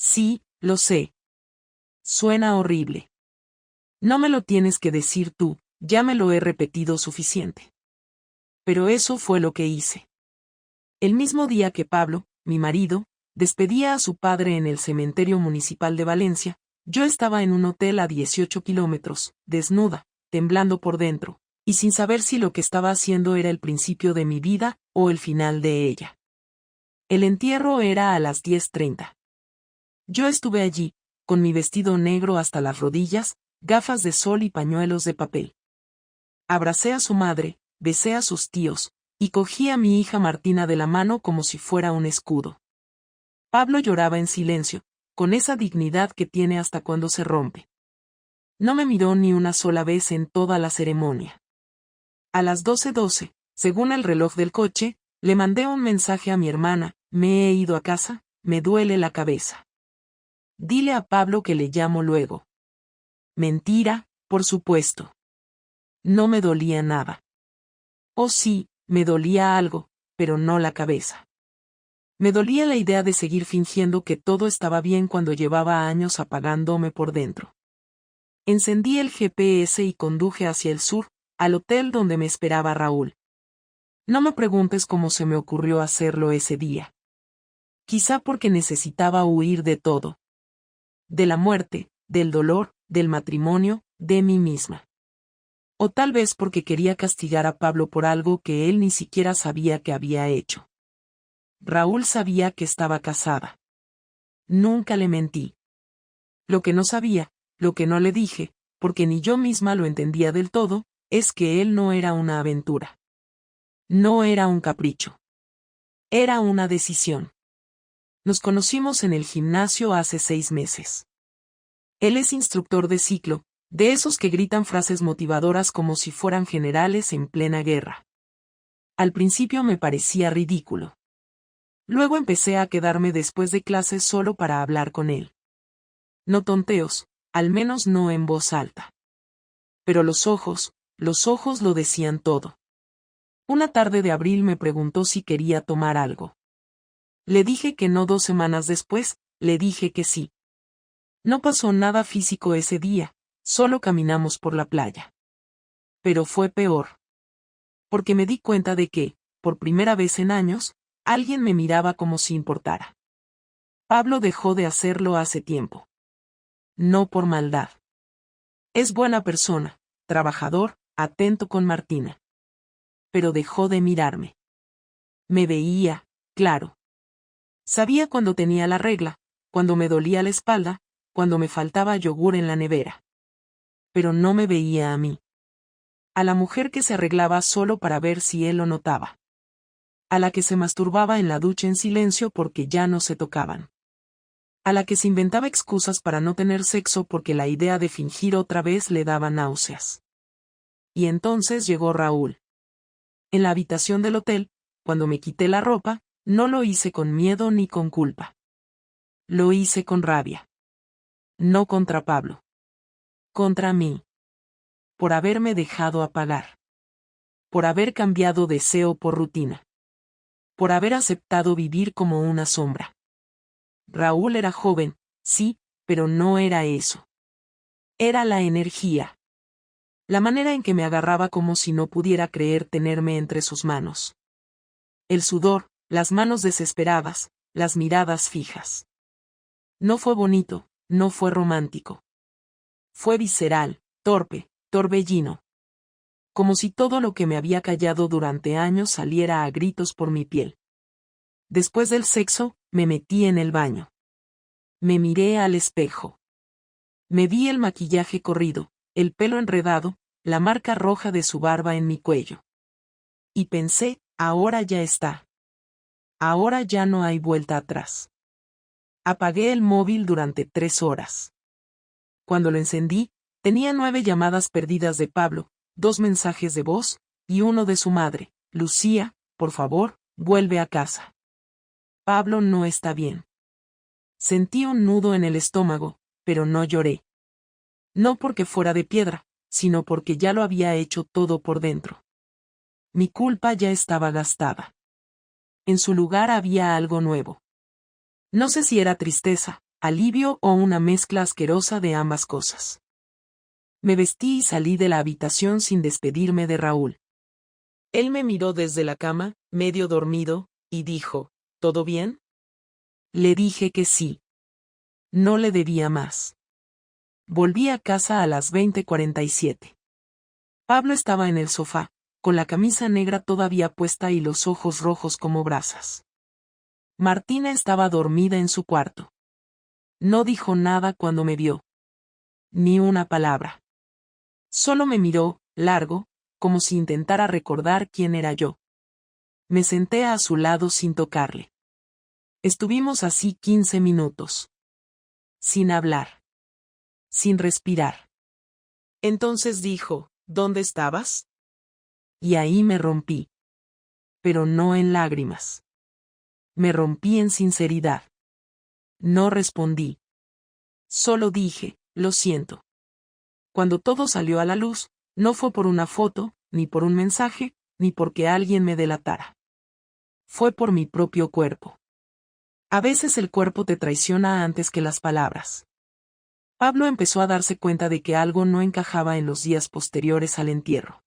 Sí, lo sé. Suena horrible. No me lo tienes que decir tú, ya me lo he repetido suficiente. Pero eso fue lo que hice. El mismo día que Pablo, mi marido, despedía a su padre en el cementerio municipal de Valencia, yo estaba en un hotel a 18 kilómetros, desnuda, temblando por dentro, y sin saber si lo que estaba haciendo era el principio de mi vida o el final de ella. El entierro era a las 10:30. Yo estuve allí, con mi vestido negro hasta las rodillas, gafas de sol y pañuelos de papel. Abracé a su madre, besé a sus tíos, y cogí a mi hija Martina de la mano como si fuera un escudo. Pablo lloraba en silencio, con esa dignidad que tiene hasta cuando se rompe. No me miró ni una sola vez en toda la ceremonia. A las 12:12, según el reloj del coche, le mandé un mensaje a mi hermana: me he ido a casa, me duele la cabeza. Dile a Pablo que le llamo luego. Mentira, por supuesto. No me dolía nada. Oh sí, me dolía algo, pero no la cabeza. Me dolía la idea de seguir fingiendo que todo estaba bien cuando llevaba años apagándome por dentro. Encendí el GPS y conduje hacia el sur, al hotel donde me esperaba Raúl. No me preguntes cómo se me ocurrió hacerlo ese día. Quizá porque necesitaba huir de todo. De la muerte, del dolor, del matrimonio, de mí misma. O tal vez porque quería castigar a Pablo por algo que él ni siquiera sabía que había hecho. Raúl sabía que estaba casada. Nunca le mentí. Lo que no sabía, lo que no le dije, porque ni yo misma lo entendía del todo, es que él no era una aventura. No era un capricho. Era una decisión. Nos conocimos en el gimnasio hace 6 meses. Él es instructor de ciclo, de esos que gritan frases motivadoras como si fueran generales en plena guerra. Al principio me parecía ridículo. Luego empecé a quedarme después de clases solo para hablar con él. No tonteos, al menos no en voz alta. Pero los ojos lo decían todo. Una tarde de abril me preguntó si quería tomar algo. Le dije que no. 2 semanas después, le dije que sí. No pasó nada físico ese día, solo caminamos por la playa. Pero fue peor. Porque me di cuenta de que, por primera vez en años, alguien me miraba como si importara. Pablo dejó de hacerlo hace tiempo. No por maldad. Es buena persona, trabajador, atento con Martina. Pero dejó de mirarme. Me veía, claro. Sabía cuando tenía la regla, cuando me dolía la espalda, cuando me faltaba yogur en la nevera. Pero no me veía a mí. A la mujer que se arreglaba solo para ver si él lo notaba. A la que se masturbaba en la ducha en silencio porque ya no se tocaban. A la que se inventaba excusas para no tener sexo porque la idea de fingir otra vez le daba náuseas. Y entonces llegó Raúl. En la habitación del hotel, cuando me quité la ropa, no lo hice con miedo ni con culpa. Lo hice con rabia. No contra Pablo. Contra mí. Por haberme dejado apagar. Por haber cambiado deseo por rutina. Por haber aceptado vivir como una sombra. Raúl era joven, sí, pero no era eso. Era la energía. La manera en que me agarraba como si no pudiera creer tenerme entre sus manos. El sudor, las manos desesperadas, las miradas fijas. No fue bonito, no fue romántico. Fue visceral, torpe, torbellino. Como si todo lo que me había callado durante años saliera a gritos por mi piel. Después del sexo, me metí en el baño. Me miré al espejo. Me vi el maquillaje corrido, el pelo enredado, la marca roja de su barba en mi cuello. Y pensé, ahora ya está. Ahora ya no hay vuelta atrás. Apagué el móvil durante 3 horas. Cuando lo encendí, tenía 9 llamadas perdidas de Pablo, 2 mensajes de voz, y uno de su madre: Lucía, por favor, vuelve a casa. Pablo no está bien. Sentí un nudo en el estómago, pero no lloré. No porque fuera de piedra, sino porque ya lo había hecho todo por dentro. Mi culpa ya estaba gastada. En su lugar había algo nuevo. No sé si era tristeza, alivio o una mezcla asquerosa de ambas cosas. Me vestí y salí de la habitación sin despedirme de Raúl. Él me miró desde la cama, medio dormido, y dijo, ¿todo bien? Le dije que sí. No le debía más. Volví a casa a las 20:47. Pablo estaba en el sofá, con la camisa negra todavía puesta y los ojos rojos como brasas. Martina estaba dormida en su cuarto. No dijo nada cuando me vio. Ni una palabra. Solo me miró, largo, como si intentara recordar quién era yo. Me senté a su lado sin tocarle. Estuvimos así 15 minutos. Sin hablar. Sin respirar. Entonces dijo, ¿dónde estabas? Y ahí me rompí. Pero no en lágrimas. Me rompí en sinceridad. No respondí. Solo dije, lo siento. Cuando todo salió a la luz, no fue por una foto, ni por un mensaje, ni porque alguien me delatara. Fue por mi propio cuerpo. A veces el cuerpo te traiciona antes que las palabras. Pablo empezó a darse cuenta de que algo no encajaba en los días posteriores al entierro.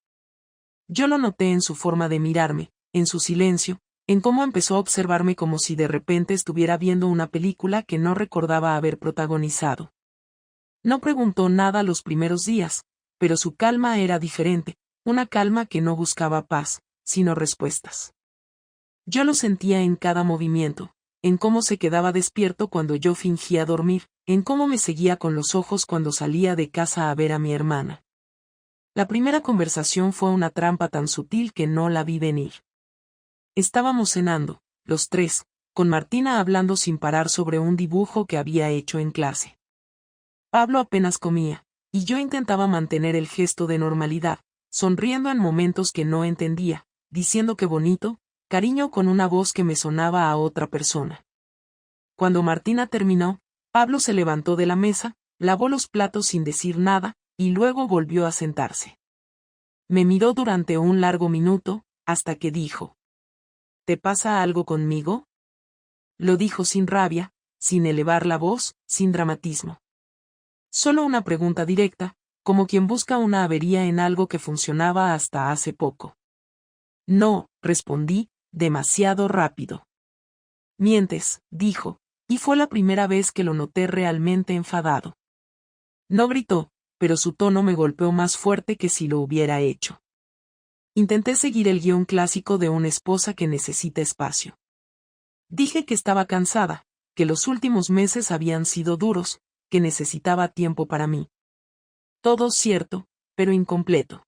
Yo lo noté en su forma de mirarme, en su silencio, en cómo empezó a observarme como si de repente estuviera viendo una película que no recordaba haber protagonizado. No preguntó nada los primeros días, pero su calma era diferente, una calma que no buscaba paz, sino respuestas. Yo lo sentía en cada movimiento, en cómo se quedaba despierto cuando yo fingía dormir, en cómo me seguía con los ojos cuando salía de casa a ver a mi hermana. La primera conversación fue una trampa tan sutil que no la vi venir. Estábamos cenando, los tres, con Martina hablando sin parar sobre un dibujo que había hecho en clase. Pablo apenas comía, y yo intentaba mantener el gesto de normalidad, sonriendo en momentos que no entendía, diciendo que bonito, cariño con una voz que me sonaba a otra persona. Cuando Martina terminó, Pablo se levantó de la mesa, lavó los platos sin decir nada, y luego volvió a sentarse. Me miró durante un largo minuto, hasta que dijo: ¿Te pasa algo conmigo? Lo dijo sin rabia, sin elevar la voz, sin dramatismo. Solo una pregunta directa, como quien busca una avería en algo que funcionaba hasta hace poco. No, respondí, demasiado rápido. Mientes, dijo, y fue la primera vez que lo noté realmente enfadado. No gritó, pero su tono me golpeó más fuerte que si lo hubiera hecho. Intenté seguir el guión clásico de una esposa que necesita espacio. Dije que estaba cansada, que los últimos meses habían sido duros, que necesitaba tiempo para mí. Todo cierto, pero incompleto.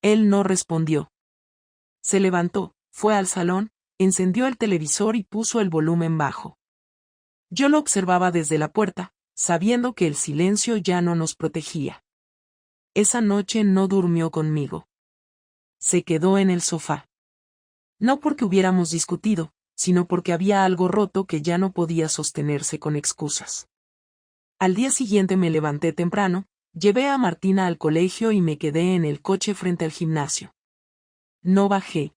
Él no respondió. Se levantó, fue al salón, encendió el televisor y puso el volumen bajo. Yo lo observaba desde la puerta, sabiendo que el silencio ya no nos protegía. Esa noche no durmió conmigo. Se quedó en el sofá. No porque hubiéramos discutido, sino porque había algo roto que ya no podía sostenerse con excusas. Al día siguiente me levanté temprano, llevé a Martina al colegio y me quedé en el coche frente al gimnasio. No bajé.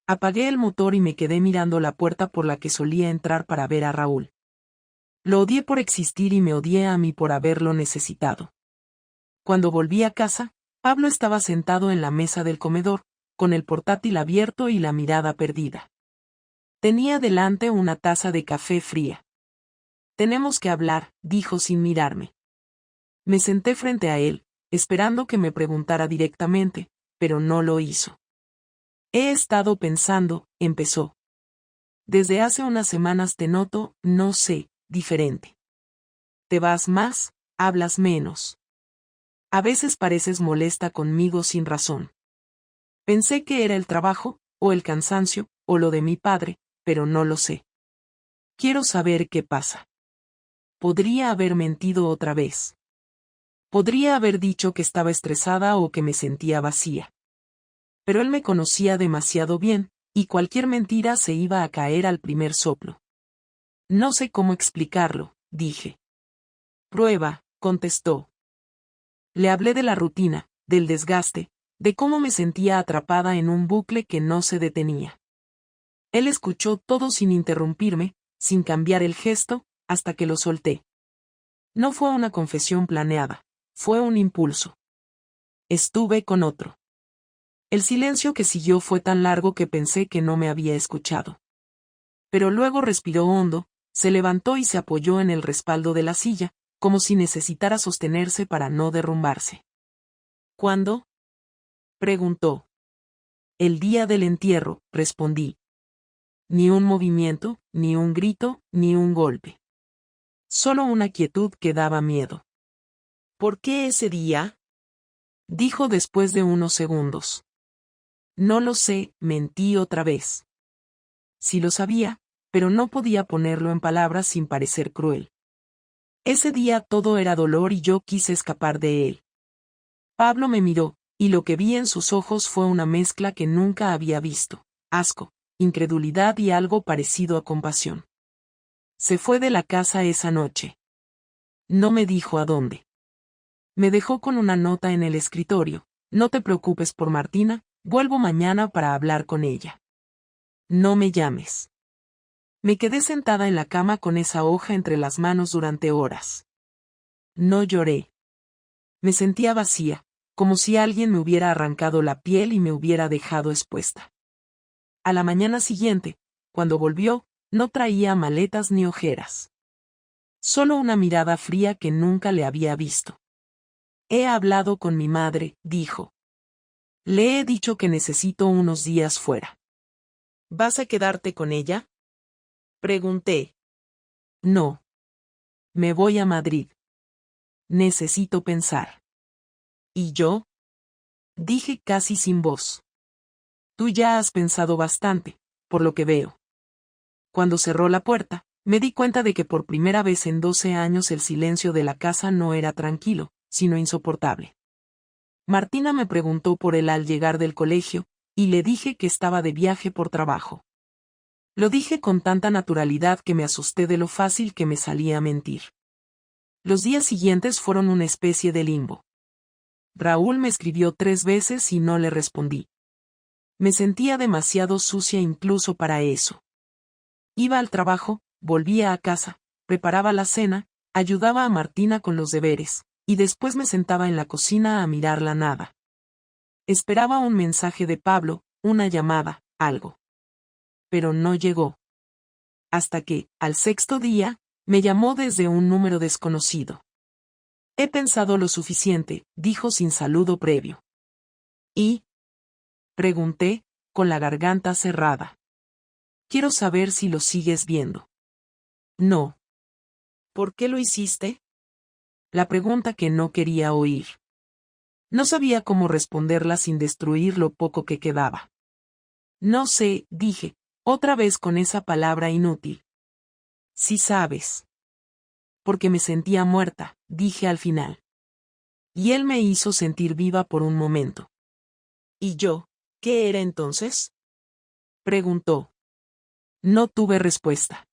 Apagué el motor y me quedé mirando la puerta por la que solía entrar para ver a Raúl. Lo odié por existir y me odié a mí por haberlo necesitado. Cuando volví a casa, Pablo estaba sentado en la mesa del comedor, con el portátil abierto y la mirada perdida. Tenía delante una taza de café fría. Tenemos que hablar, dijo sin mirarme. Me senté frente a él, esperando que me preguntara directamente, pero no lo hizo. He estado pensando, empezó. Desde hace unas semanas te noto, no sé, diferente. Te vas más, hablas menos. A veces pareces molesta conmigo sin razón. Pensé que era el trabajo, o el cansancio, o lo de mi padre, pero no lo sé. Quiero saber qué pasa. Podría haber mentido otra vez. Podría haber dicho que estaba estresada o que me sentía vacía. Pero él me conocía demasiado bien, y cualquier mentira se iba a caer al primer soplo. No sé cómo explicarlo, dije. Prueba, contestó. Le hablé de la rutina, del desgaste, de cómo me sentía atrapada en un bucle que no se detenía. Él escuchó todo sin interrumpirme, sin cambiar el gesto, hasta que lo solté. No fue una confesión planeada, fue un impulso. Estuve con otro. El silencio que siguió fue tan largo que pensé que no me había escuchado. Pero luego respiró hondo, se levantó y se apoyó en el respaldo de la silla, como si necesitara sostenerse para no derrumbarse. ¿Cuándo? Preguntó. El día del entierro, respondí. Ni un movimiento, ni un grito, ni un golpe. Solo una quietud que daba miedo. ¿Por qué ese día? Dijo después de unos segundos. No lo sé, mentí otra vez. Sí lo sabía, pero no podía ponerlo en palabras sin parecer cruel. Ese día todo era dolor y yo quise escapar de él. Pablo me miró, y lo que vi en sus ojos fue una mezcla que nunca había visto: asco, incredulidad y algo parecido a compasión. Se fue de la casa esa noche. No me dijo a dónde. Me dejó con una nota en el escritorio: no te preocupes por Martina, vuelvo mañana para hablar con ella. No me llames. Me quedé sentada en la cama con esa hoja entre las manos durante horas. No lloré. Me sentía vacía, como si alguien me hubiera arrancado la piel y me hubiera dejado expuesta. A la mañana siguiente, cuando volvió, no traía maletas ni ojeras. Solo una mirada fría que nunca le había visto. He hablado con mi madre, dijo. Le he dicho que necesito unos días fuera. ¿Vas a quedarte con ella? Pregunté. No. Me voy a Madrid. Necesito pensar. ¿Y yo? Dije casi sin voz. Tú ya has pensado bastante, por lo que veo. Cuando cerró la puerta, me di cuenta de que por primera vez en 12 años el silencio de la casa no era tranquilo, sino insoportable. Martina me preguntó por él al llegar del colegio, y le dije que estaba de viaje por trabajo. Lo dije con tanta naturalidad que me asusté de lo fácil que me salía a mentir. Los días siguientes fueron una especie de limbo. Raúl me escribió 3 veces y no le respondí. Me sentía demasiado sucia incluso para eso. Iba al trabajo, volvía a casa, preparaba la cena, ayudaba a Martina con los deberes, y después me sentaba en la cocina a mirar la nada. Esperaba un mensaje de Pablo, una llamada, algo. Pero no llegó. Hasta que, al 6.º día, me llamó desde un número desconocido. He pensado lo suficiente, dijo sin saludo previo. ¿Y? Pregunté, con la garganta cerrada. Quiero saber si lo sigues viendo. No. ¿Por qué lo hiciste? La pregunta que no quería oír. No sabía cómo responderla sin destruir lo poco que quedaba. No sé, dije, otra vez con esa palabra inútil. Sí sabes. Porque me sentía muerta, dije al final. Y él me hizo sentir viva por un momento. ¿Y yo, qué era entonces? Preguntó. No tuve respuesta.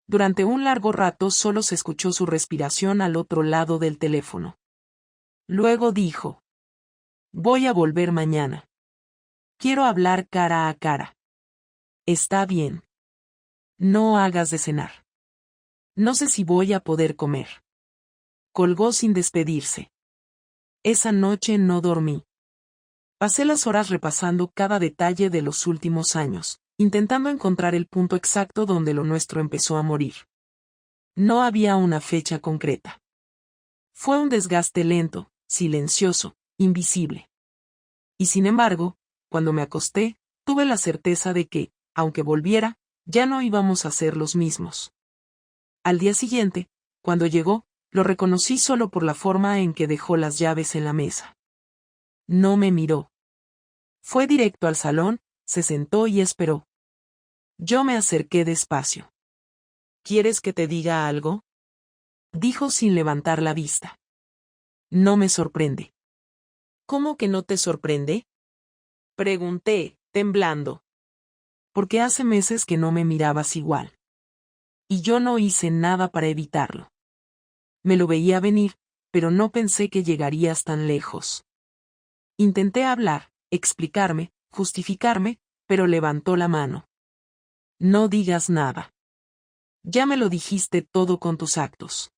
Durante un largo rato solo se escuchó su respiración al otro lado del teléfono. Luego dijo. Voy a volver mañana. Quiero hablar cara a cara. Está bien. No hagas de cenar. No sé si voy a poder comer. Colgó sin despedirse. Esa noche no dormí. Pasé las horas repasando cada detalle de los últimos años, intentando encontrar el punto exacto donde lo nuestro empezó a morir. No había una fecha concreta. Fue un desgaste lento, silencioso, invisible. Y sin embargo, cuando me acosté, tuve la certeza de que, aunque volviera, ya no íbamos a ser los mismos. Al día siguiente, cuando llegó, lo reconocí solo por la forma en que dejó las llaves en la mesa. No me miró. Fue directo al salón, se sentó y esperó. Yo me acerqué despacio. ¿Quieres que te diga algo? Dijo sin levantar la vista. No me sorprende. ¿Cómo que no te sorprende? Pregunté, temblando. Porque hace meses que no me mirabas igual. Y yo no hice nada para evitarlo. Me lo veía venir, pero no pensé que llegarías tan lejos. Intenté hablar, explicarme, justificarme, pero levantó la mano. No digas nada. Ya me lo dijiste todo con tus actos.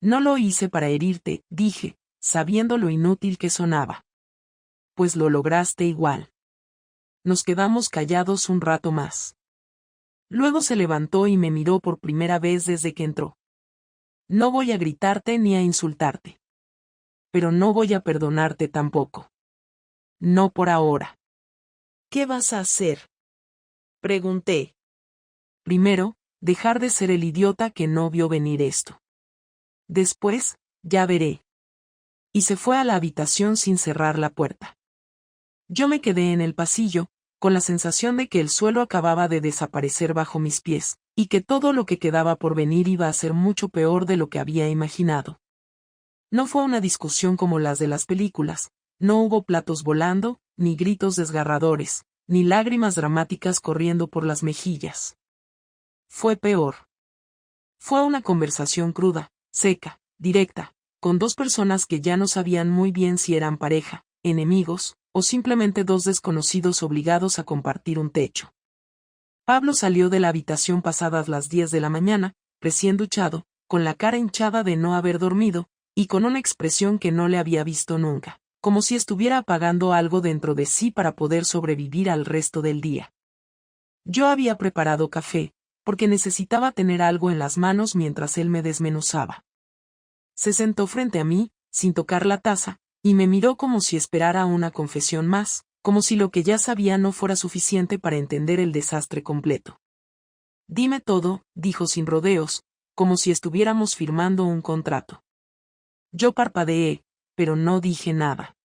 No lo hice para herirte, dije, sabiendo lo inútil que sonaba. Pues lo lograste igual. Nos quedamos callados un rato más. Luego se levantó y me miró por primera vez desde que entró. No voy a gritarte ni a insultarte. Pero no voy a perdonarte tampoco. No por ahora. ¿Qué vas a hacer? Pregunté. Primero, dejar de ser el idiota que no vio venir esto. Después, ya veré. Y se fue a la habitación sin cerrar la puerta. Yo me quedé en el pasillo, con la sensación de que el suelo acababa de desaparecer bajo mis pies, y que todo lo que quedaba por venir iba a ser mucho peor de lo que había imaginado. No fue una discusión como las de las películas, no hubo platos volando, ni gritos desgarradores, ni lágrimas dramáticas corriendo por las mejillas. Fue peor. Fue una conversación cruda, seca, directa, con dos personas que ya no sabían muy bien si eran pareja, enemigos, o simplemente dos desconocidos obligados a compartir un techo. Pablo salió de la habitación pasadas las 10 de la mañana, recién duchado, con la cara hinchada de no haber dormido, y con una expresión que no le había visto nunca, como si estuviera apagando algo dentro de sí para poder sobrevivir al resto del día. Yo había preparado café, porque necesitaba tener algo en las manos mientras él me desmenuzaba. Se sentó frente a mí, sin tocar la taza, y me miró como si esperara una confesión más, como si lo que ya sabía no fuera suficiente para entender el desastre completo. Dime todo, dijo sin rodeos, como si estuviéramos firmando un contrato. Yo parpadeé, pero no dije nada.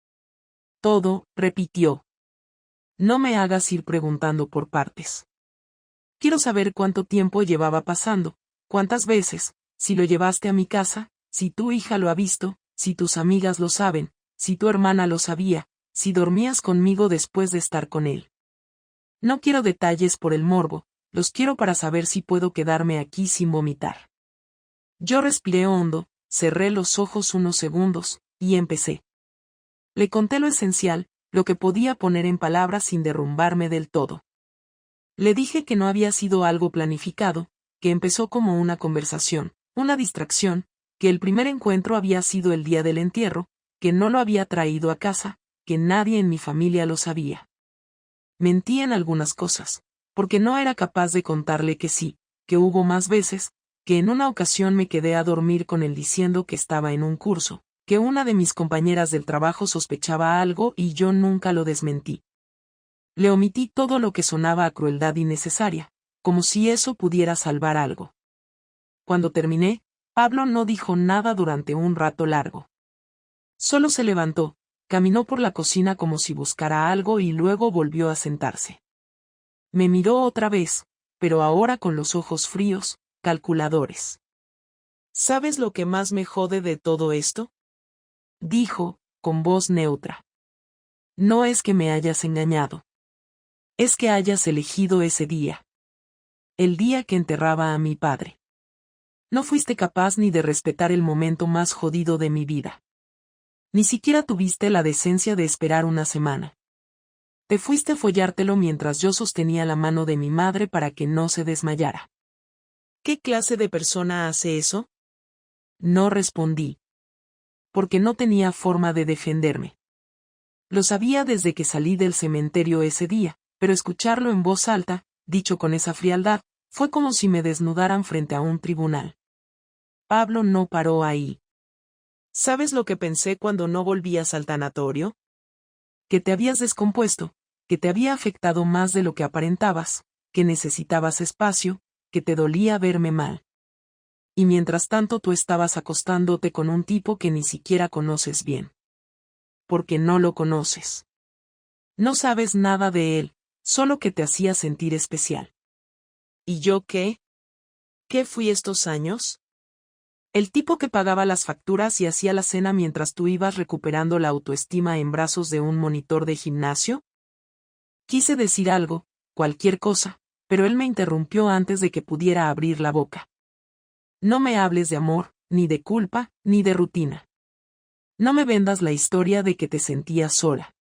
Todo, repitió. No me hagas ir preguntando por partes. Quiero saber cuánto tiempo llevaba pasando, cuántas veces, si lo llevaste a mi casa, si tu hija lo ha visto, si tus amigas lo saben, si tu hermana lo sabía, si dormías conmigo después de estar con él. No quiero detalles por el morbo, los quiero para saber si puedo quedarme aquí sin vomitar. Yo respiré hondo, cerré los ojos unos segundos, y empecé. Le conté lo esencial, lo que podía poner en palabras sin derrumbarme del todo. Le dije que no había sido algo planificado, que empezó como una conversación, una distracción, que el primer encuentro había sido el día del entierro, que no lo había traído a casa, que nadie en mi familia lo sabía. Mentí en algunas cosas, porque no era capaz de contarle que sí, que hubo más veces, que en una ocasión me quedé a dormir con él diciendo que estaba en un curso, que una de mis compañeras del trabajo sospechaba algo y yo nunca lo desmentí. Le omití todo lo que sonaba a crueldad innecesaria, como si eso pudiera salvar algo. Cuando terminé, Pablo no dijo nada durante un rato largo. Solo se levantó, caminó por la cocina como si buscara algo y luego volvió a sentarse. Me miró otra vez, pero ahora con los ojos fríos, calculadores. ¿Sabes lo que más me jode de todo esto? Dijo, con voz neutra. No es que me hayas engañado. Es que hayas elegido ese día. El día que enterraba a mi padre. No fuiste capaz ni de respetar el momento más jodido de mi vida. Ni siquiera tuviste la decencia de esperar una semana. Te fuiste a follártelo mientras yo sostenía la mano de mi madre para que no se desmayara. ¿Qué clase de persona hace eso? No respondí. Porque no tenía forma de defenderme. Lo sabía desde que salí del cementerio ese día, pero escucharlo en voz alta, dicho con esa frialdad, fue como si me desnudaran frente a un tribunal. Pablo no paró ahí. ¿Sabes lo que pensé cuando no volvías al tanatorio? Que te habías descompuesto, que te había afectado más de lo que aparentabas, que necesitabas espacio, que te dolía verme mal. Y mientras tanto tú estabas acostándote con un tipo que ni siquiera conoces bien. Porque no lo conoces. No sabes nada de él, solo que te hacía sentir especial. ¿Y yo qué? ¿Qué fui estos años? El tipo que pagaba las facturas y hacía la cena mientras tú ibas recuperando la autoestima en brazos de un monitor de gimnasio. Quise decir algo, cualquier cosa, pero él me interrumpió antes de que pudiera abrir la boca. No me hables de amor, ni de culpa, ni de rutina. No me vendas la historia de que te sentías sola.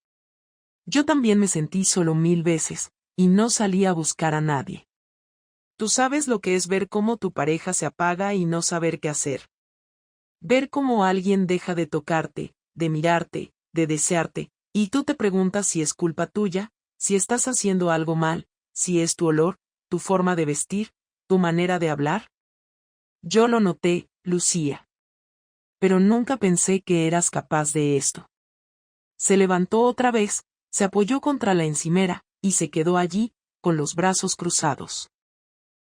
Yo también me sentí solo 1000 veces, y no salí a buscar a nadie. Tú sabes lo que es ver cómo tu pareja se apaga y no saber qué hacer. Ver cómo alguien deja de tocarte, de mirarte, de desearte, y tú te preguntas si es culpa tuya, si estás haciendo algo mal, si es tu olor, tu forma de vestir, tu manera de hablar. Yo lo noté, Lucía. Pero nunca pensé que eras capaz de esto. Se levantó otra vez, se apoyó contra la encimera, y se quedó allí, con los brazos cruzados.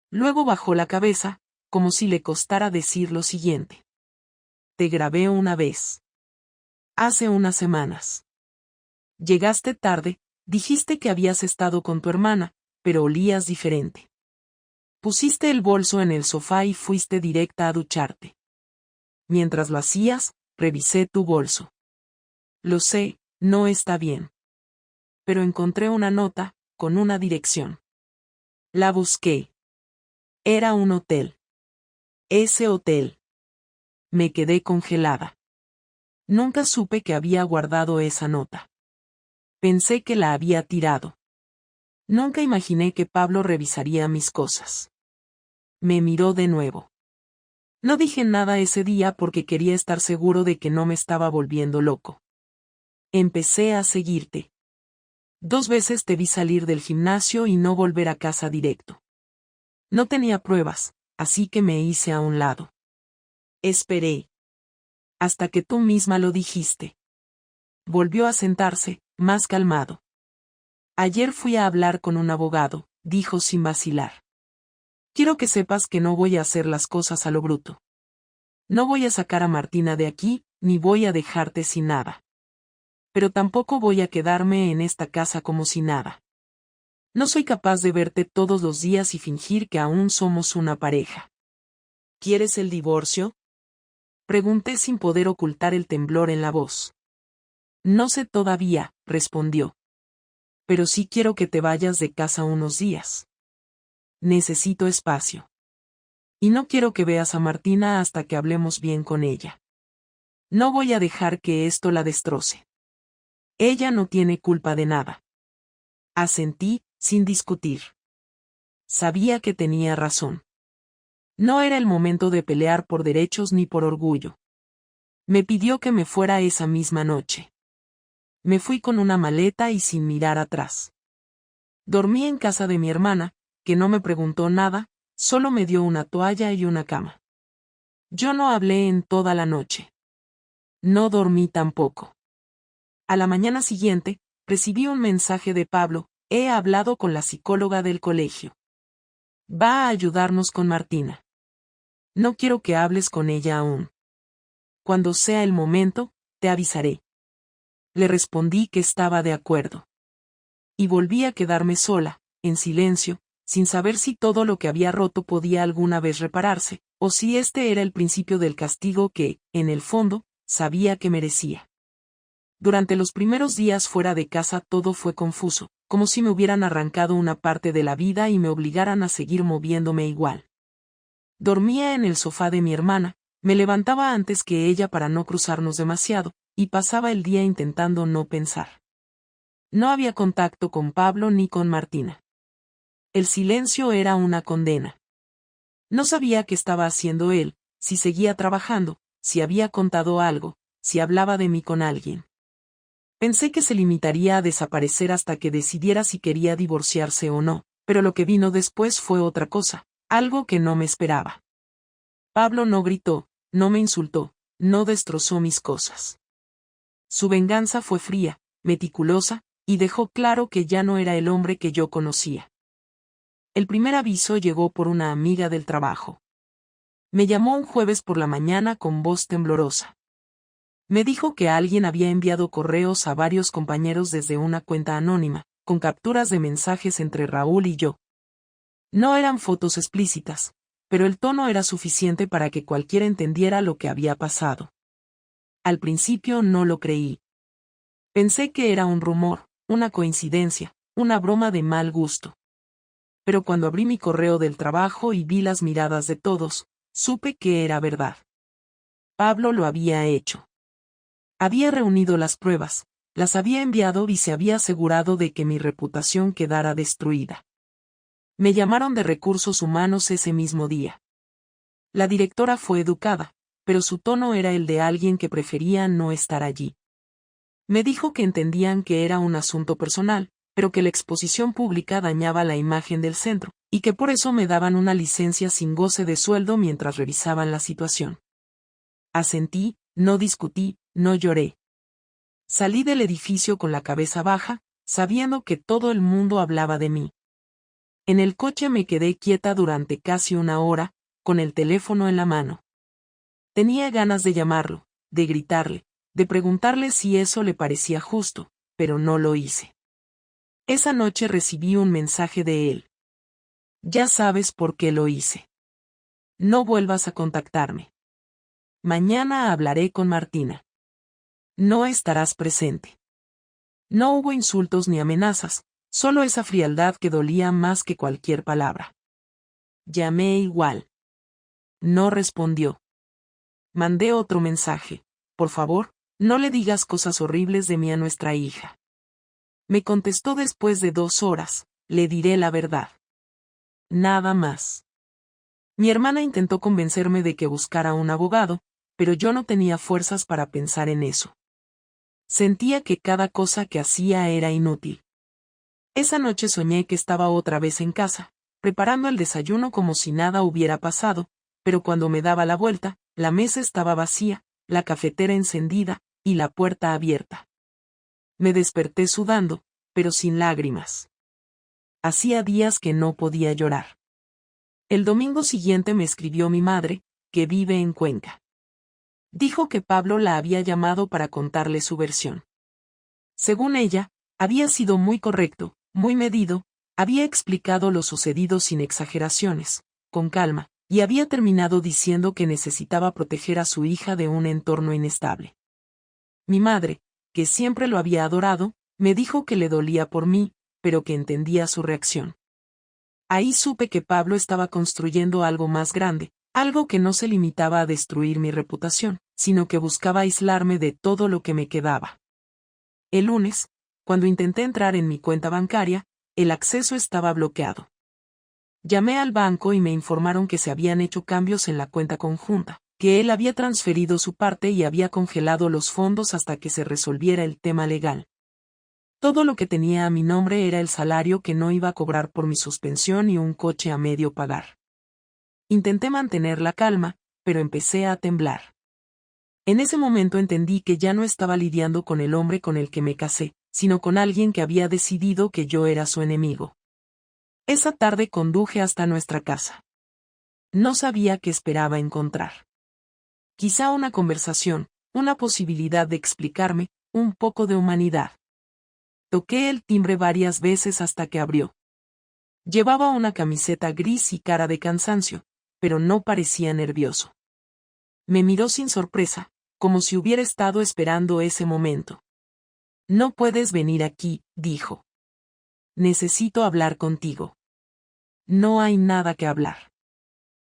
Luego bajó la cabeza, como si le costara decir lo siguiente. Te grabé una vez. Hace unas semanas. Llegaste tarde, dijiste que habías estado con tu hermana, pero olías diferente. Pusiste el bolso en el sofá y fuiste directa a ducharte. Mientras lo hacías, revisé tu bolso. Lo sé, no está bien. Pero encontré una nota, con una dirección. La busqué. Era un hotel. Ese hotel. Me quedé congelada. Nunca supe que había guardado esa nota. Pensé que la había tirado. Nunca imaginé que Pablo revisaría mis cosas. Me miró de nuevo. No dije nada ese día porque quería estar seguro de que no me estaba volviendo loco. Empecé a seguirte. 2 veces te vi salir del gimnasio y no volver a casa directo. No tenía pruebas, así que me hice a un lado. Esperé. Hasta que tú misma lo dijiste. Volvió a sentarse, más calmado. Ayer fui a hablar con un abogado, dijo sin vacilar. Quiero que sepas que no voy a hacer las cosas a lo bruto. No voy a sacar a Martina de aquí, ni voy a dejarte sin nada. Pero tampoco voy a quedarme en esta casa como si nada. No soy capaz de verte todos los días y fingir que aún somos una pareja. ¿Quieres el divorcio? Pregunté sin poder ocultar el temblor en la voz. No sé todavía, respondió. Pero sí quiero que te vayas de casa unos días. Necesito espacio. Y no quiero que veas a Martina hasta que hablemos bien con ella. No voy a dejar que esto la destroce. Ella no tiene culpa de nada. Asentí, sin discutir. Sabía que tenía razón. No era el momento de pelear por derechos ni por orgullo. Me pidió que me fuera esa misma noche. Me fui con una maleta y sin mirar atrás. Dormí en casa de mi hermana, que no me preguntó nada, solo me dio una toalla y una cama. Yo no hablé en toda la noche. No dormí tampoco. A la mañana siguiente, recibí un mensaje de Pablo: he hablado con la psicóloga del colegio. Va a ayudarnos con Martina. No quiero que hables con ella aún. Cuando sea el momento, te avisaré. Le respondí que estaba de acuerdo. Y volví a quedarme sola, en silencio, sin saber si todo lo que había roto podía alguna vez repararse, o si este era el principio del castigo que, en el fondo, sabía que merecía. Durante los primeros días fuera de casa todo fue confuso, como si me hubieran arrancado una parte de la vida y me obligaran a seguir moviéndome igual. Dormía en el sofá de mi hermana, me levantaba antes que ella para no cruzarnos demasiado, y pasaba el día intentando no pensar. No había contacto con Pablo ni con Martina. El silencio era una condena. No sabía qué estaba haciendo él, si seguía trabajando, si había contado algo, si hablaba de mí con alguien. Pensé que se limitaría a desaparecer hasta que decidiera si quería divorciarse o no, pero lo que vino después fue otra cosa, algo que no me esperaba. Pablo no gritó, no me insultó, no destrozó mis cosas. Su venganza fue fría, meticulosa, y dejó claro que ya no era el hombre que yo conocía. El primer aviso llegó por una amiga del trabajo. Me llamó un jueves por la mañana con voz temblorosa. Me dijo que alguien había enviado correos a varios compañeros desde una cuenta anónima, con capturas de mensajes entre Raúl y yo. No eran fotos explícitas, pero el tono era suficiente para que cualquiera entendiera lo que había pasado. Al principio no lo creí. Pensé que era un rumor, una coincidencia, una broma de mal gusto. Pero cuando abrí mi correo del trabajo y vi las miradas de todos, supe que era verdad. Pablo lo había hecho. Había reunido las pruebas, las había enviado y se había asegurado de que mi reputación quedara destruida. Me llamaron de Recursos Humanos ese mismo día. La directora fue educada, pero su tono era el de alguien que prefería no estar allí. Me dijo que entendían que era un asunto personal, pero que la exposición pública dañaba la imagen del centro, y que por eso me daban una licencia sin goce de sueldo mientras revisaban la situación. Asentí, no discutí, no lloré. Salí del edificio con la cabeza baja, sabiendo que todo el mundo hablaba de mí. En el coche me quedé quieta durante casi una hora, con el teléfono en la mano. Tenía ganas de llamarlo, de gritarle, de preguntarle si eso le parecía justo, pero no lo hice. Esa noche recibí un mensaje de él. Ya sabes por qué lo hice. No vuelvas a contactarme. Mañana hablaré con Martina. No estarás presente. No hubo insultos ni amenazas, solo esa frialdad que dolía más que cualquier palabra. Llamé igual. No respondió. Mandé otro mensaje. Por favor, no le digas cosas horribles de mí a nuestra hija. Me contestó después de 2 horas, le diré la verdad. Nada más. Mi hermana intentó convencerme de que buscara un abogado, pero yo no tenía fuerzas para pensar en eso. Sentía que cada cosa que hacía era inútil. Esa noche soñé que estaba otra vez en casa, preparando el desayuno como si nada hubiera pasado, pero cuando me daba la vuelta, la mesa estaba vacía, la cafetera encendida, y la puerta abierta. Me desperté sudando, pero sin lágrimas. Hacía días que no podía llorar. El domingo siguiente me escribió mi madre, que vive en Cuenca. Dijo que Pablo la había llamado para contarle su versión. Según ella, había sido muy correcto, muy medido, había explicado lo sucedido sin exageraciones, con calma, y había terminado diciendo que necesitaba proteger a su hija de un entorno inestable. Mi madre, que siempre lo había adorado, me dijo que le dolía por mí, pero que entendía su reacción. Ahí supe que Pablo estaba construyendo algo más grande, algo que no se limitaba a destruir mi reputación, sino que buscaba aislarme de todo lo que me quedaba. El lunes, cuando intenté entrar en mi cuenta bancaria, el acceso estaba bloqueado. Llamé al banco y me informaron que se habían hecho cambios en la cuenta conjunta, que él había transferido su parte y había congelado los fondos hasta que se resolviera el tema legal. Todo lo que tenía a mi nombre era el salario que no iba a cobrar por mi suspensión y un coche a medio pagar. Intenté mantener la calma, pero empecé a temblar. En ese momento entendí que ya no estaba lidiando con el hombre con el que me casé, sino con alguien que había decidido que yo era su enemigo. Esa tarde conduje hasta nuestra casa. No sabía qué esperaba encontrar. Quizá una conversación, una posibilidad de explicarme, un poco de humanidad. Toqué el timbre varias veces hasta que abrió. Llevaba una camiseta gris y cara de cansancio, pero no parecía nervioso. Me miró sin sorpresa, como si hubiera estado esperando ese momento. No puedes venir aquí, dijo. Necesito hablar contigo. No hay nada que hablar.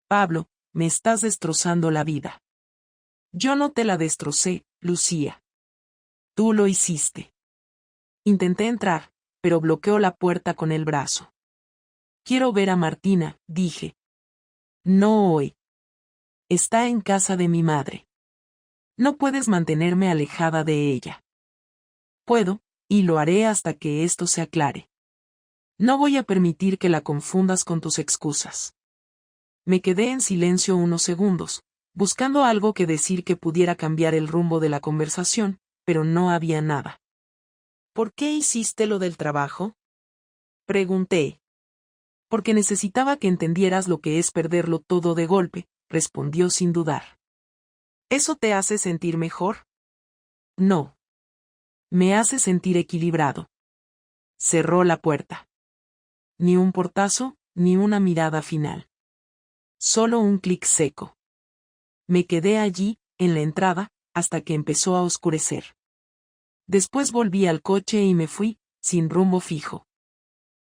Pablo, me estás destrozando la vida. Yo no te la destrocé, Lucía. Tú lo hiciste. Intenté entrar, pero bloqueó la puerta con el brazo. Quiero ver a Martina, dije. No hoy. Está en casa de mi madre. No puedes mantenerme alejada de ella. Puedo, y lo haré hasta que esto se aclare. No voy a permitir que la confundas con tus excusas. Me quedé en silencio unos segundos, buscando algo que decir que pudiera cambiar el rumbo de la conversación, pero no había nada. ¿Por qué hiciste lo del trabajo? Pregunté. Porque necesitaba que entendieras lo que es perderlo todo de golpe, respondió sin dudar. ¿Eso te hace sentir mejor? No. Me hace sentir equilibrado. Cerró la puerta. Ni un portazo, ni una mirada final. Solo un clic seco. Me quedé allí, en la entrada, hasta que empezó a oscurecer. Después volví al coche y me fui, sin rumbo fijo.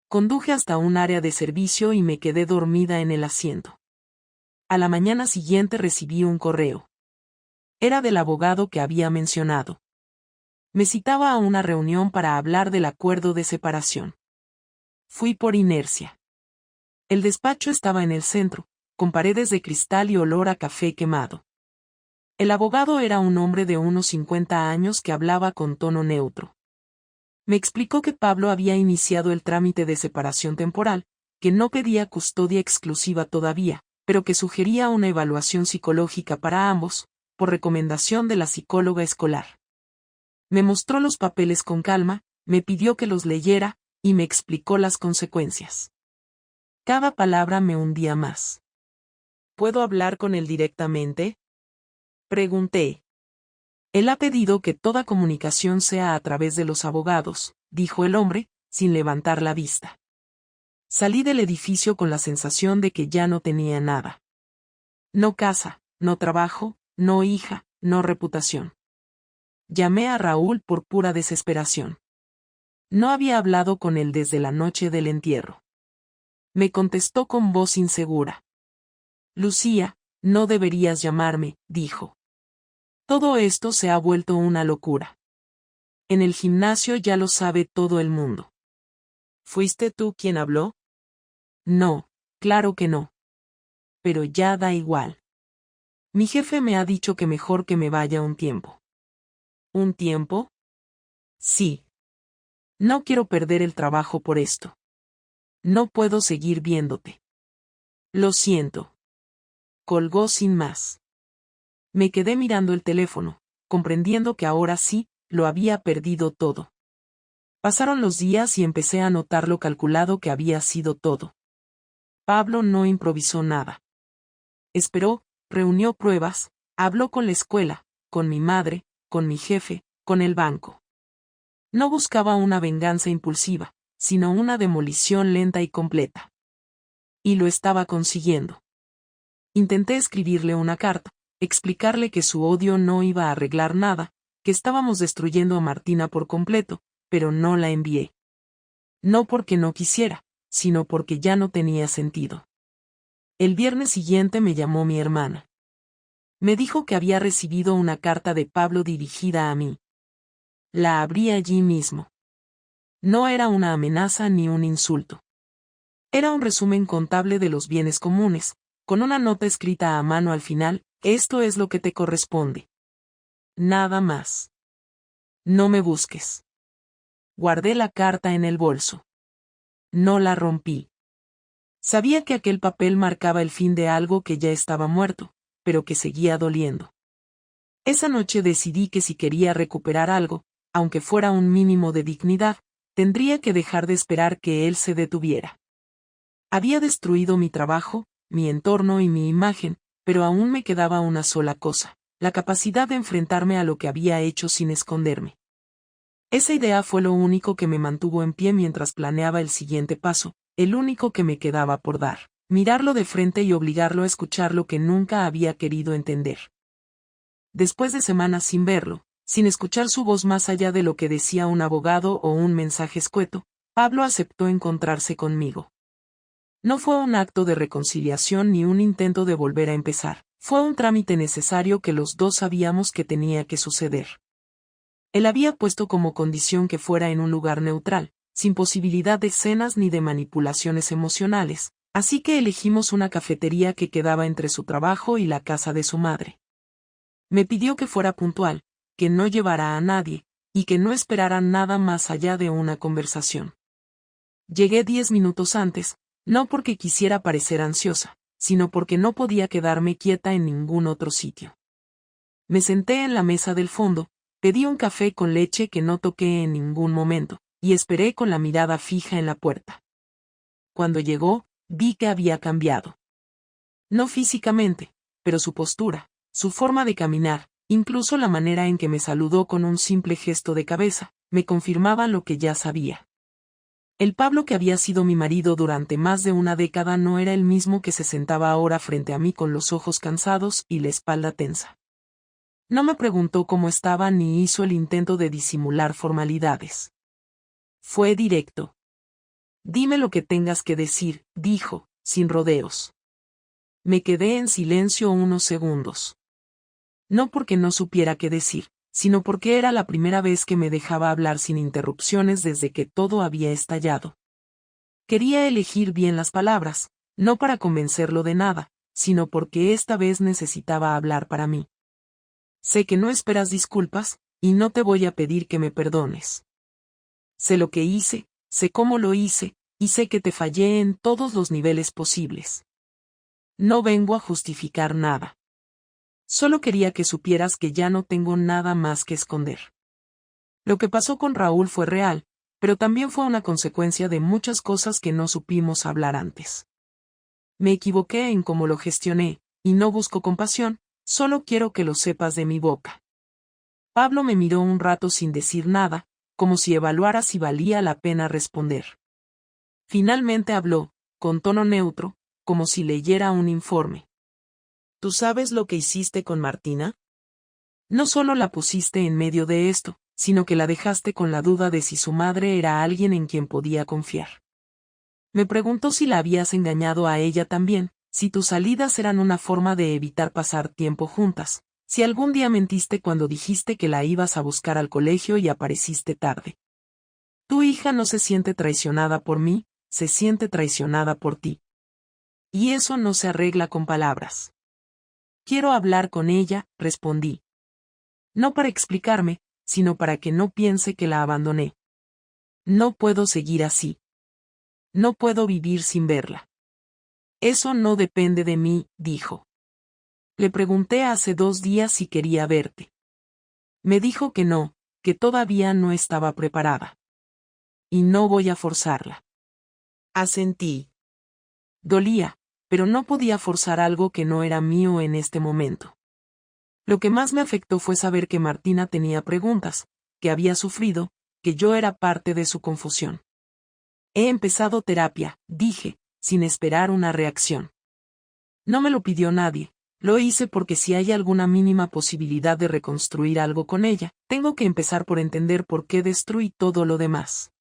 Conduje hasta un área de servicio y me quedé dormida en el asiento. A la mañana siguiente recibí un correo. Era del abogado que había mencionado. Me citaba a una reunión para hablar del acuerdo de separación. Fui por inercia. El despacho estaba en el centro, con paredes de cristal y olor a café quemado. El abogado era un hombre de unos 50 años que hablaba con tono neutro. Me explicó que Pablo había iniciado el trámite de separación temporal, que no pedía custodia exclusiva todavía, pero que sugería una evaluación psicológica para ambos, por recomendación de la psicóloga escolar. Me mostró los papeles con calma, me pidió que los leyera, y me explicó las consecuencias. Cada palabra me hundía más. ¿Puedo hablar con él directamente?, pregunté. Él ha pedido que toda comunicación sea a través de los abogados, dijo el hombre, sin levantar la vista. Salí del edificio con la sensación de que ya no tenía nada. No casa, no trabajo, no hija, no reputación. Llamé a Raúl por pura desesperación. No había hablado con él desde la noche del entierro. Me contestó con voz insegura. Lucía, no deberías llamarme, dijo. Todo esto se ha vuelto una locura. En el gimnasio ya lo sabe todo el mundo. ¿Fuiste tú quien habló? No, claro que no. Pero ya da igual. Mi jefe me ha dicho que mejor que me vaya un tiempo. ¿Un tiempo? Sí. No quiero perder el trabajo por esto. No puedo seguir viéndote. Lo siento. Colgó sin más. Me quedé mirando el teléfono, comprendiendo que ahora sí, lo había perdido todo. Pasaron los días y empecé a notar lo calculado que había sido todo. Pablo no improvisó nada. Esperó, reunió pruebas, habló con la escuela, con mi madre, con mi jefe, con el banco. No buscaba una venganza impulsiva, sino una demolición lenta y completa. Y lo estaba consiguiendo. Intenté escribirle una carta, explicarle que su odio no iba a arreglar nada, que estábamos destruyendo a Martina por completo, pero no la envié. No porque no quisiera, sino porque ya no tenía sentido. El viernes siguiente me llamó mi hermana. Me dijo que había recibido una carta de Pablo dirigida a mí. La abrí allí mismo. No era una amenaza ni un insulto. Era un resumen contable de los bienes comunes, con una nota escrita a mano al final: esto es lo que te corresponde. Nada más. No me busques. Guardé la carta en el bolso. No la rompí. Sabía que aquel papel marcaba el fin de algo que ya estaba muerto, pero que seguía doliendo. Esa noche decidí que si quería recuperar algo, aunque fuera un mínimo de dignidad, tendría que dejar de esperar que él se detuviera. Había destruido mi trabajo, mi entorno y mi imagen, pero aún me quedaba una sola cosa: la capacidad de enfrentarme a lo que había hecho sin esconderme. Esa idea fue lo único que me mantuvo en pie mientras planeaba el siguiente paso, el único que me quedaba por dar: mirarlo de frente y obligarlo a escuchar lo que nunca había querido entender. Después de semanas sin verlo, sin escuchar su voz más allá de lo que decía un abogado o un mensaje escueto, Pablo aceptó encontrarse conmigo. No fue un acto de reconciliación ni un intento de volver a empezar, fue un trámite necesario que los dos sabíamos que tenía que suceder. Él había puesto como condición que fuera en un lugar neutral, sin posibilidad de escenas ni de manipulaciones emocionales, así que elegimos una cafetería que quedaba entre su trabajo y la casa de su madre. Me pidió que fuera puntual, que no llevara a nadie, y que no esperara nada más allá de una conversación. Llegué 10 minutos antes, no porque quisiera parecer ansiosa, sino porque no podía quedarme quieta en ningún otro sitio. Me senté en la mesa del fondo, pedí un café con leche que no toqué en ningún momento, y esperé con la mirada fija en la puerta. Cuando llegó, vi que había cambiado. No físicamente, pero su postura, su forma de caminar, incluso la manera en que me saludó con un simple gesto de cabeza, me confirmaban lo que ya sabía. El Pablo que había sido mi marido durante más de una década no era el mismo que se sentaba ahora frente a mí con los ojos cansados y la espalda tensa. No me preguntó cómo estaba ni hizo el intento de disimular formalidades. Fue directo. Dime lo que tengas que decir, dijo, sin rodeos. Me quedé en silencio unos segundos. No porque no supiera qué decir, sino porque era la primera vez que me dejaba hablar sin interrupciones desde que todo había estallado. Quería elegir bien las palabras, No para convencerlo de nada, sino porque esta vez necesitaba hablar para mí. Sé que no esperas disculpas, y no te voy a pedir que me perdones. Sé lo que hice, sé cómo lo hice, y sé que te fallé en todos los niveles posibles. No vengo a justificar nada. Solo quería que supieras que ya no tengo nada más que esconder. Lo que pasó con Raúl fue real, pero también fue una consecuencia de muchas cosas que no supimos hablar antes. Me equivoqué en cómo lo gestioné, y no busco compasión, solo quiero que lo sepas de mi boca. Pablo me miró un rato sin decir nada, como si evaluara si valía la pena responder. Finalmente habló, con tono neutro, como si leyera un informe. ¿Tú sabes lo que hiciste con Martina? No solo la pusiste en medio de esto, sino que la dejaste con la duda de si su madre era alguien en quien podía confiar. Me preguntó si la habías engañado a ella también, si tus salidas eran una forma de evitar pasar tiempo juntas, si algún día mentiste cuando dijiste que la ibas a buscar al colegio y apareciste tarde. Tu hija no se siente traicionada por mí, se siente traicionada por ti. Y eso no se arregla con palabras. Quiero hablar con ella, respondí. No para explicarme, sino para que no piense que la abandoné. No puedo seguir así. No puedo vivir sin verla. Eso no depende de mí, dijo. Le pregunté hace 2 días si quería verte. Me dijo que no, que todavía no estaba preparada. Y no voy a forzarla. Asentí. Dolía, pero no podía forzar algo que no era mío en este momento. Lo que más me afectó fue saber que Martina tenía preguntas, que había sufrido, que yo era parte de su confusión. He empezado terapia, dije, sin esperar una reacción. No me lo pidió nadie, lo hice porque si hay alguna mínima posibilidad de reconstruir algo con ella, tengo que empezar por entender por qué destruí todo lo demás.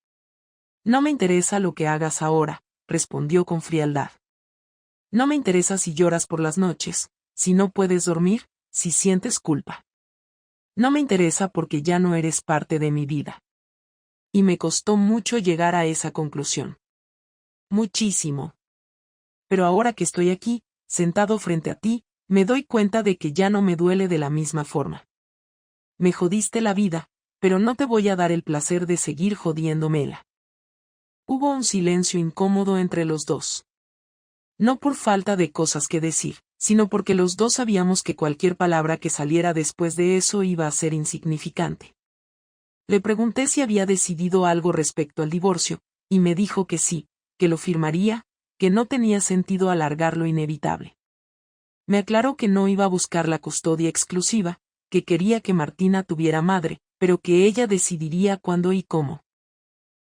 No me interesa lo que hagas ahora, respondió con frialdad. No me interesa si lloras por las noches, si no puedes dormir, si sientes culpa. No me interesa porque ya no eres parte de mi vida. Y me costó mucho llegar a esa conclusión. Muchísimo. Pero ahora que estoy aquí, sentado frente a ti, me doy cuenta de que ya no me duele de la misma forma. Me jodiste la vida, pero no te voy a dar el placer de seguir jodiéndomela. Hubo un silencio incómodo entre los dos. No por falta de cosas que decir, sino porque los dos sabíamos que cualquier palabra que saliera después de eso iba a ser insignificante. Le pregunté si había decidido algo respecto al divorcio, y me dijo que sí, que lo firmaría, que no tenía sentido alargar lo inevitable. Me aclaró que no iba a buscar la custodia exclusiva, que quería que Martina tuviera madre, pero que ella decidiría cuándo y cómo.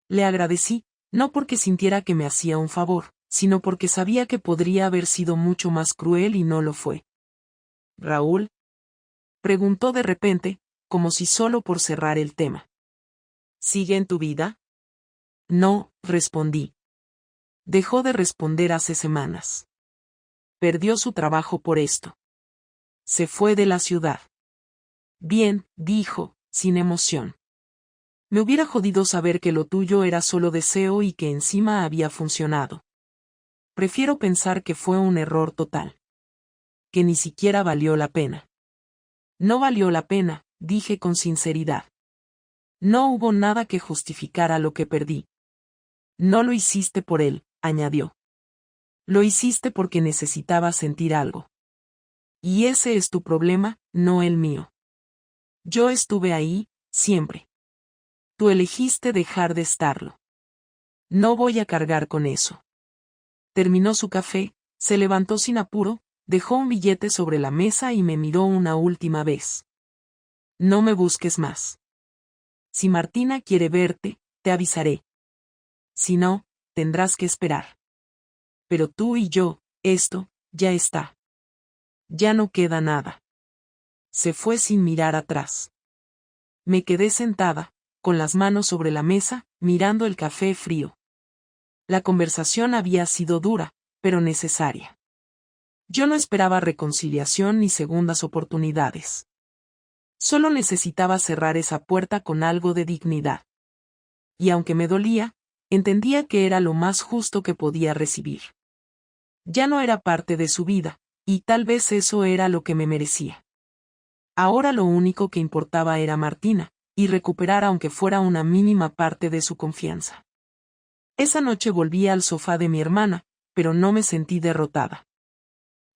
Le agradecí, no porque sintiera que me hacía un favor, sino porque sabía que podría haber sido mucho más cruel y no lo fue. ¿Raúl? Preguntó de repente, como si solo por cerrar el tema. ¿Sigue en tu vida? No, respondí. Dejó de responder hace semanas. Perdió su trabajo por esto. Se fue de la ciudad. Bien, dijo, sin emoción. Me hubiera jodido saber que lo tuyo era solo deseo y que encima había funcionado. Prefiero pensar que fue un error total. Que ni siquiera valió la pena. No valió la pena, dije con sinceridad. No hubo nada que justificara lo que perdí. No lo hiciste por él, añadió. Lo hiciste porque necesitabas sentir algo. Y ese es tu problema, no el mío. Yo estuve ahí, siempre. Tú elegiste dejar de estarlo. No voy a cargar con eso. Terminó su café, se levantó sin apuro, dejó un billete sobre la mesa y me miró una última vez. No me busques más. Si Martina quiere verte, te avisaré. Si no, tendrás que esperar. Pero tú y yo, esto, ya está. Ya no queda nada. Se fue sin mirar atrás. Me quedé sentada, con las manos sobre la mesa, mirando el café frío. La conversación había sido dura, pero necesaria. Yo no esperaba reconciliación ni segundas oportunidades. Solo necesitaba cerrar esa puerta con algo de dignidad. Y aunque me dolía, entendía que era lo más justo que podía recibir. Ya no era parte de su vida, y tal vez eso era lo que me merecía. Ahora lo único que importaba era Martina, y recuperar aunque fuera una mínima parte de su confianza. Esa noche volví al sofá de mi hermana, pero no me sentí derrotada.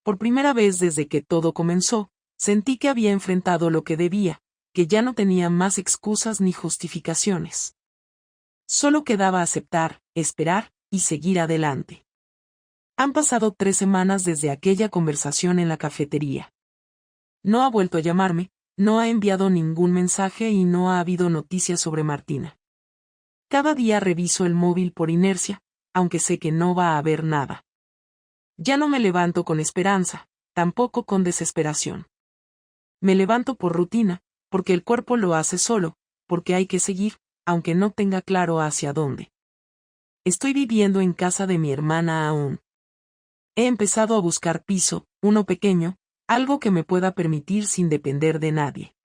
Por primera vez desde que todo comenzó, sentí que había enfrentado lo que debía, que ya no tenía más excusas ni justificaciones. Solo quedaba aceptar, esperar, y seguir adelante. Han pasado 3 semanas desde aquella conversación en la cafetería. No ha vuelto a llamarme, no ha enviado ningún mensaje y no ha habido noticias sobre Martina. Cada día reviso el móvil por inercia, aunque sé que no va a haber nada. Ya no me levanto con esperanza, tampoco con desesperación. Me levanto por rutina, porque el cuerpo lo hace solo, porque hay que seguir, aunque no tenga claro hacia dónde. Estoy viviendo en casa de mi hermana aún. He empezado a buscar piso, uno pequeño, algo que me pueda permitir sin depender de nadie.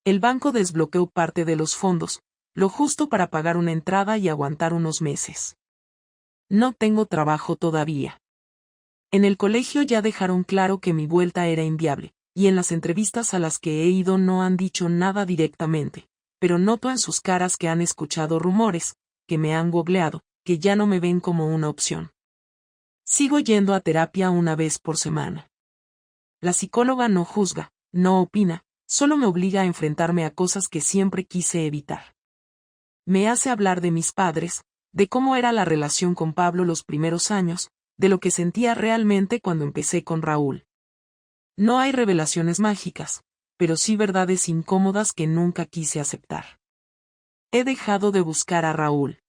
El banco desbloqueó parte de los fondos, lo justo para pagar una entrada y aguantar unos meses. No tengo trabajo todavía. En el colegio ya dejaron claro que mi vuelta era inviable, y en las entrevistas a las que he ido no han dicho nada directamente, pero noto en sus caras que han escuchado rumores, que me han googleado, que ya no me ven como una opción. Sigo yendo a terapia una vez por semana. La psicóloga no juzga, no opina, solo me obliga a enfrentarme a cosas que siempre quise evitar. Me hace hablar de mis padres, de cómo era la relación con Pablo los primeros años, de lo que sentía realmente cuando empecé con Raúl. No hay revelaciones mágicas, pero sí verdades incómodas que nunca quise aceptar. He dejado de buscar a Raúl.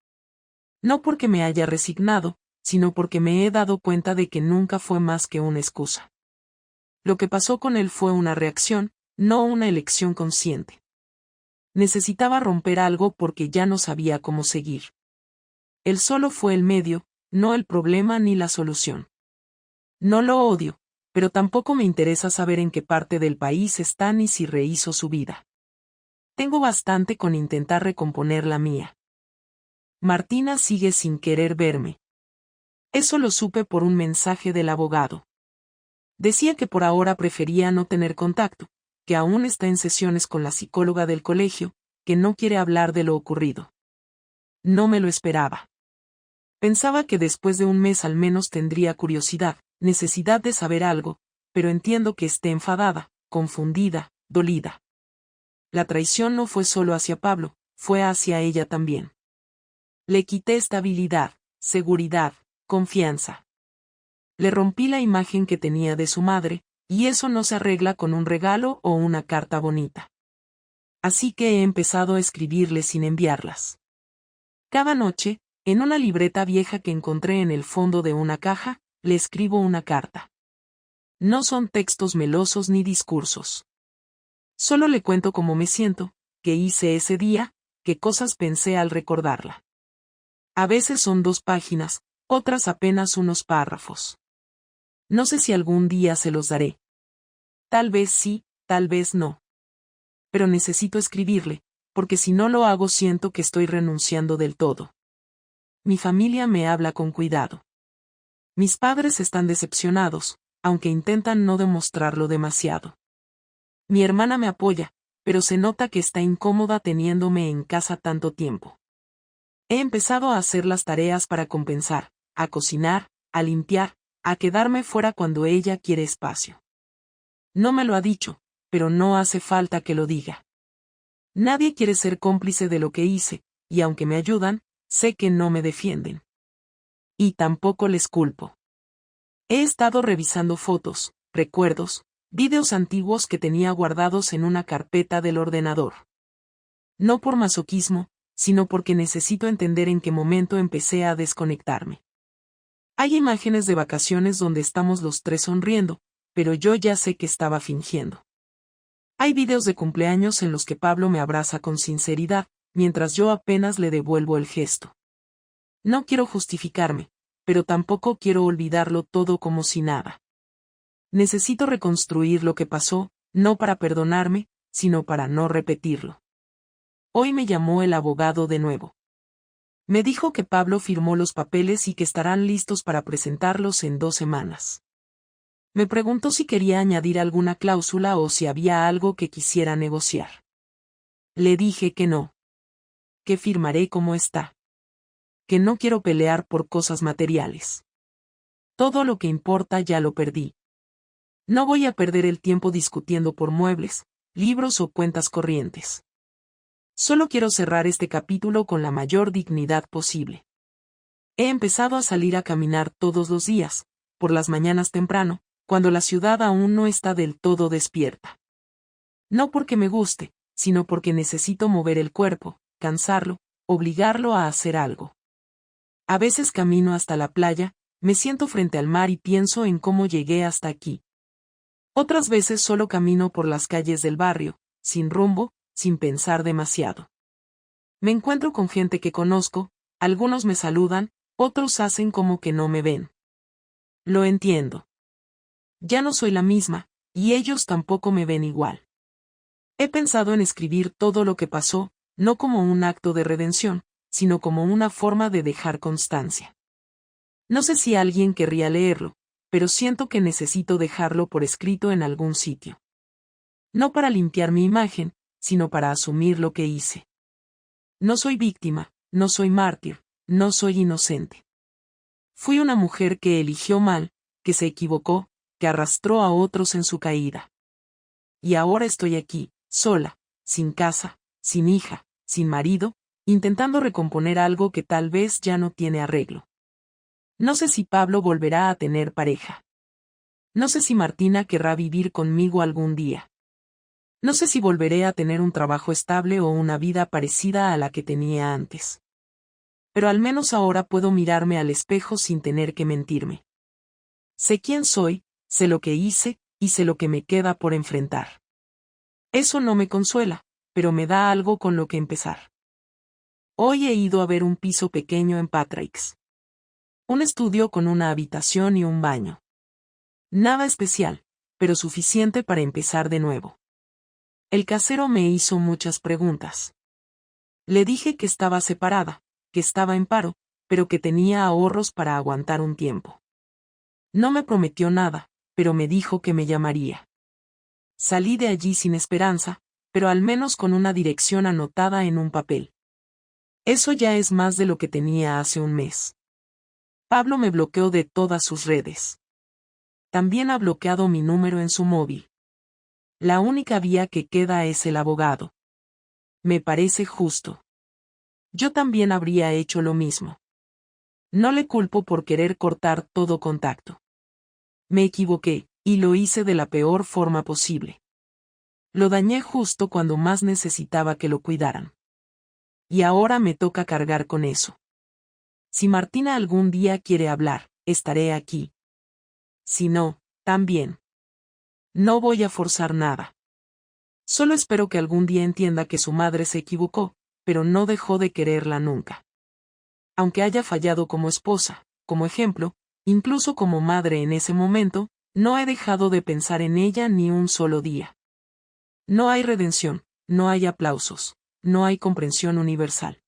No porque me haya resignado, sino porque me he dado cuenta de que nunca fue más que una excusa. Lo que pasó con él fue una reacción, no una elección consciente. Necesitaba romper algo porque ya no sabía cómo seguir. Él solo fue el medio, no el problema ni la solución. No lo odio, pero tampoco me interesa saber en qué parte del país está ni si rehizo su vida. Tengo bastante con intentar recomponer la mía. Martina sigue sin querer verme. Eso lo supe por un mensaje del abogado. Decía que por ahora prefería no tener contacto, que aún está en sesiones con la psicóloga del colegio, que no quiere hablar de lo ocurrido. No me lo esperaba. Pensaba que después de un mes al menos tendría curiosidad, necesidad de saber algo, pero entiendo que esté enfadada, confundida, dolida. La traición no fue solo hacia Pablo, fue hacia ella también. Le quité estabilidad, seguridad, confianza. Le rompí la imagen que tenía de su madre, y eso no se arregla con un regalo o una carta bonita. Así que he empezado a escribirle sin enviarlas. Cada noche, en una libreta vieja que encontré en el fondo de una caja, le escribo una carta. No son textos melosos ni discursos. Solo le cuento cómo me siento, qué hice ese día, qué cosas pensé al recordarla. A veces son 2 páginas, otras apenas unos párrafos. No sé si algún día se los daré. Tal vez sí, tal vez no. Pero necesito escribirle, porque si no lo hago siento que estoy renunciando del todo. Mi familia me habla con cuidado. Mis padres están decepcionados, aunque intentan no demostrarlo demasiado. Mi hermana me apoya, pero se nota que está incómoda teniéndome en casa tanto tiempo. He empezado a hacer las tareas para compensar, a cocinar, a limpiar, a quedarme fuera cuando ella quiere espacio. No me lo ha dicho, pero no hace falta que lo diga. Nadie quiere ser cómplice de lo que hice, y aunque me ayudan, sé que no me defienden. Y tampoco les culpo. He estado revisando fotos, recuerdos, vídeos antiguos que tenía guardados en una carpeta del ordenador. No por masoquismo, sino porque necesito entender en qué momento empecé a desconectarme. Hay imágenes de vacaciones donde estamos los 3 sonriendo, pero yo ya sé que estaba fingiendo. Hay videos de cumpleaños en los que Pablo me abraza con sinceridad, mientras yo apenas le devuelvo el gesto. No quiero justificarme, pero tampoco quiero olvidarlo todo como si nada. Necesito reconstruir lo que pasó, no para perdonarme, sino para no repetirlo. Hoy me llamó el abogado de nuevo. Me dijo que Pablo firmó los papeles y que estarán listos para presentarlos en 2 semanas. Me preguntó si quería añadir alguna cláusula o si había algo que quisiera negociar. Le dije que no. Que firmaré como está. Que no quiero pelear por cosas materiales. Todo lo que importa ya lo perdí. No voy a perder el tiempo discutiendo por muebles, libros o cuentas corrientes. Solo quiero cerrar este capítulo con la mayor dignidad posible. He empezado a salir a caminar todos los días, por las mañanas temprano, cuando la ciudad aún no está del todo despierta. No porque me guste, sino porque necesito mover el cuerpo, cansarlo, obligarlo a hacer algo. A veces camino hasta la playa, me siento frente al mar y pienso en cómo llegué hasta aquí. Otras veces solo camino por las calles del barrio, sin rumbo, sin pensar demasiado. Me encuentro con gente que conozco, algunos me saludan, otros hacen como que no me ven. Lo entiendo. Ya no soy la misma, y ellos tampoco me ven igual. He pensado en escribir todo lo que pasó, no como un acto de redención, sino como una forma de dejar constancia. No sé si alguien querría leerlo, pero siento que necesito dejarlo por escrito en algún sitio. No para limpiar mi imagen, sino para asumir lo que hice. No soy víctima, no soy mártir, no soy inocente. Fui una mujer que eligió mal, que se equivocó, que arrastró a otros en su caída. Y ahora estoy aquí, sola, sin casa, sin hija, sin marido, intentando recomponer algo que tal vez ya no tiene arreglo. No sé si Pablo volverá a tener pareja. No sé si Martina querrá vivir conmigo algún día. No sé si volveré a tener un trabajo estable o una vida parecida a la que tenía antes. Pero al menos ahora puedo mirarme al espejo sin tener que mentirme. Sé quién soy, sé lo que hice, y sé lo que me queda por enfrentar. Eso no me consuela, pero me da algo con lo que empezar. Hoy he ido a ver un piso pequeño en Patrick's. Un estudio con una habitación y un baño. Nada especial, pero suficiente para empezar de nuevo. El casero me hizo muchas preguntas. Le dije que estaba separada, que estaba en paro, pero que tenía ahorros para aguantar un tiempo. No me prometió nada, pero me dijo que me llamaría. Salí de allí sin esperanza, pero al menos con una dirección anotada en un papel. Eso ya es más de lo que tenía hace un mes. Pablo me bloqueó de todas sus redes. También ha bloqueado mi número en su móvil. La única vía que queda es el abogado. Me parece justo. Yo también habría hecho lo mismo. No le culpo por querer cortar todo contacto. Me equivoqué, y lo hice de la peor forma posible. Lo dañé justo cuando más necesitaba que lo cuidaran. Y ahora me toca cargar con eso. Si Martina algún día quiere hablar, estaré aquí. Si no, también. No voy a forzar nada. Solo espero que algún día entienda que su madre se equivocó, pero no dejó de quererla nunca. Aunque haya fallado como esposa, como ejemplo, incluso como madre en ese momento, no he dejado de pensar en ella ni un solo día. No hay redención, no hay aplausos, no hay comprensión universal.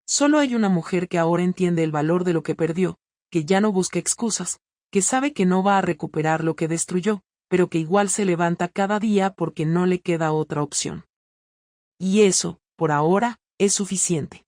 Solo hay una mujer que ahora entiende el valor de lo que perdió, que ya no busca excusas, que sabe que no va a recuperar lo que destruyó, pero que igual se levanta cada día porque no le queda otra opción. Y eso, por ahora, es suficiente.